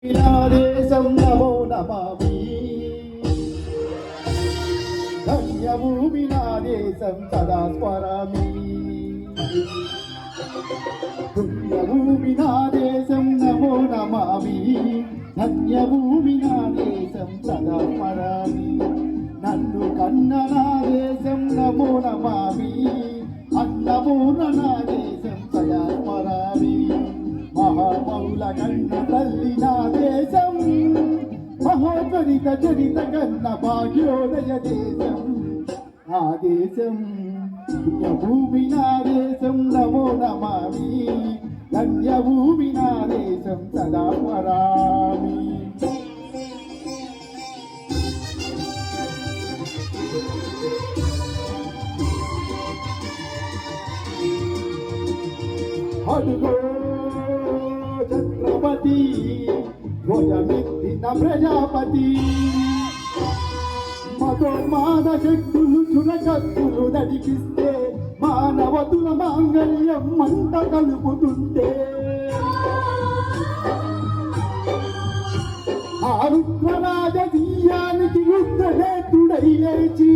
దేశం నమో నమామి ధన్యభూమి నా దేశం సదా స్మరామి పుణ్యభూమి నా దేశం నమో నమామి ధన్యభూమి నా దేశం సదా స్మరామి నన్ను కన్న నా దేశం నమో నమామి అన్నపూర్ణ నా దేశం సదా స్మరామి మహామౌల కన్న తల్లి నా దేశం మహోచరిత చరిత కన్న భాగ్యోదయ దేశం ఆ దేశం పుణ్యభూమి నా దేశం నమో నమామి ధన్యభూమి నా దేశం సదా స్మరామి అడుగో ఛత్రపతి భుజమెత్తిన ప్రజాపతి మతోన్మాద శక్తులు చురకత్తులు నడిపిస్తే మానవతుల మాంగళ్యం మంట కలుపుతుంటే ఆ రుద్రరాజీయానికి రుద్రనేతుడై లేచి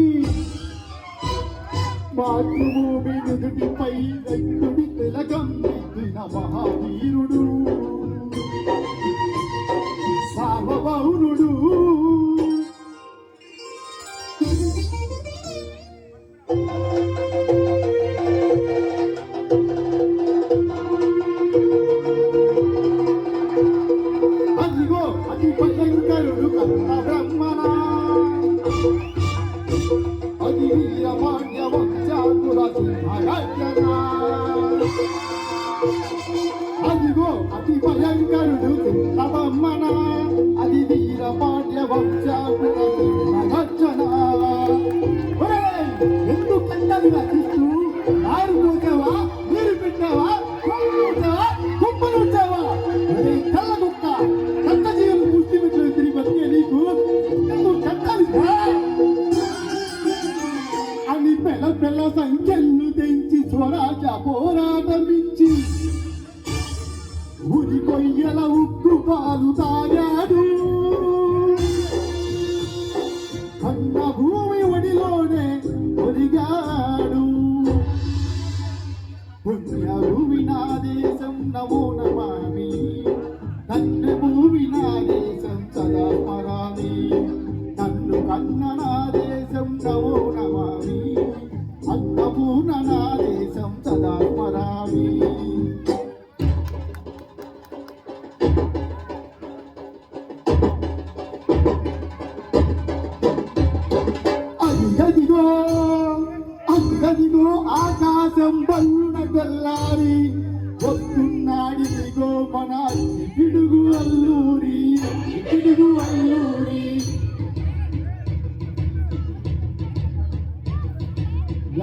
మాతృభూమి నుదుటిపై వ్యక్తుడి తిలకం దిద్దిన మహావీరుడు సార్వభౌముడు అదిగో అతి భయంకరుడు కన్న బ్రహ్మణ అది వీరమాన్య వంశాకుల సింహగర్జన అదిగో అతి భయంకరుడు సింహబమ్మన అది వీరమాన్య వంశాకుల సింహగర్జన ఎందుకు కండలు రచిస్తూ ఆరు పోతావా నీరు పెట్టావా కుప్పలు వచ్చావా కళ్ళ కుక్క కట్ట జీవులు పుష్టి పెట్టిన తిరిగి బతికే నీకు ఎందుకు కండాలి అని పెళ్ళ పెళ్ళ సంఖ్యలు తెంచి స్వరాజ పోరాటమించి ఉరి కొయ్యల ఉక్కు పాలు తాగాడు అన్న భూమి ఒడిలోనే ఒరిగాడు పుణ్యభూమి నా దేశం నమో నమామి ధన్యభూమి నా దేశం సదా స్మరామి నన్ను కన్న నా దేశం నమో నమామి అన్నపూర్ణ నా దేశం సదా స్మరామి అదిగదిగో ఆకాశం బల్లున తెల్లారి వస్తున్నాడిదిగో మన పిడుగు అల్లూరి పిడుగు అల్లూరి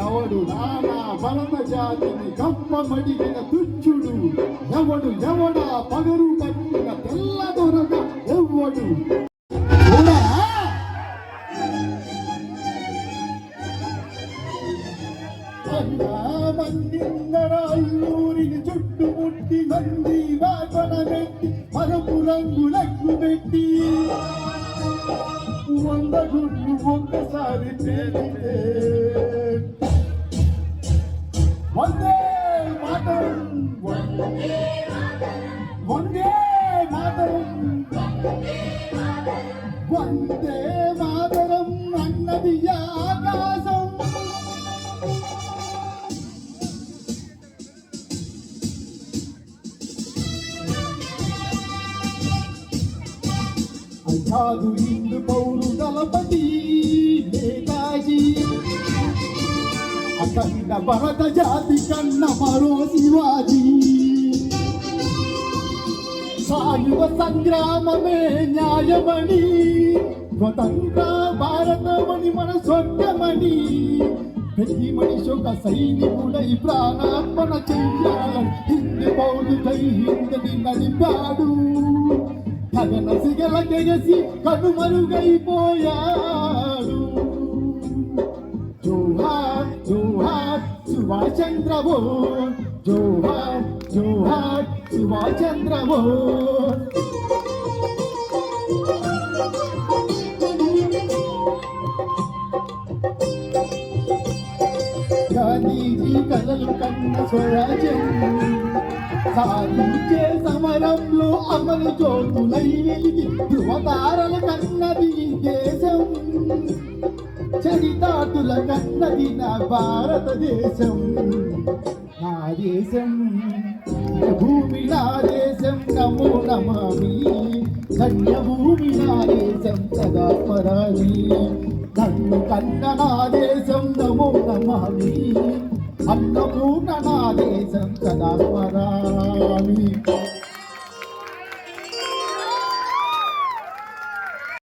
ఎవడు నానా భరత జాతిని కప్పమడిగిన తుచ్చుడు ఎవడా పగరు పట్టిన తెల్ల దొరక ఎవ్వడు అల్లూరిని చుట్టుముట్టి మంది వాపన పెట్టి మరపు రంగులకు పెట్టి 100 గుడ్లు ఒక్కసారి పేలితే వందే మాతరం వందే మాతరం వందే మాతరం అన్నది ఆకాశం కాదు హిందూ పౌరు దళపతి నేతాజీ అఖండ భరత జాతి కన్న మరో శివాజీ సాయుధ సంగ్రామమే న్యాయమని స్వతంత్ర భారతమని మన స్వర్గమని ప్రతి మనిషి ఒక సైనికుడై ప్రాణార్పణ చెయ్యాలని హిందూ పౌరు జై హిందని నడిపాడు గగన సిగల తెగసి కనుమరుగైపోయాడు జోహార్ జోహార్ సుభాష్ చంద్ర బోస్ జోహార్ జోహార్ సుభాష్ చంద్ర బోస్ కన్న స్వరాజ్యం సాధించే సమరంలో అమలు జ్యోతులై వెలిగి ధృవతారల కన్నది ఈ దేశం చరితాటుల కన్నది నా భారతదేశం నా దేశం భూమి నా దేశం నమో నమామి ధన్య భూమి నా దేశం సదా స్మరామి నన్ను కన్న నా దేశం నమో నమామి అన్నపూర్ణ నా దేశం సదా స్మరామి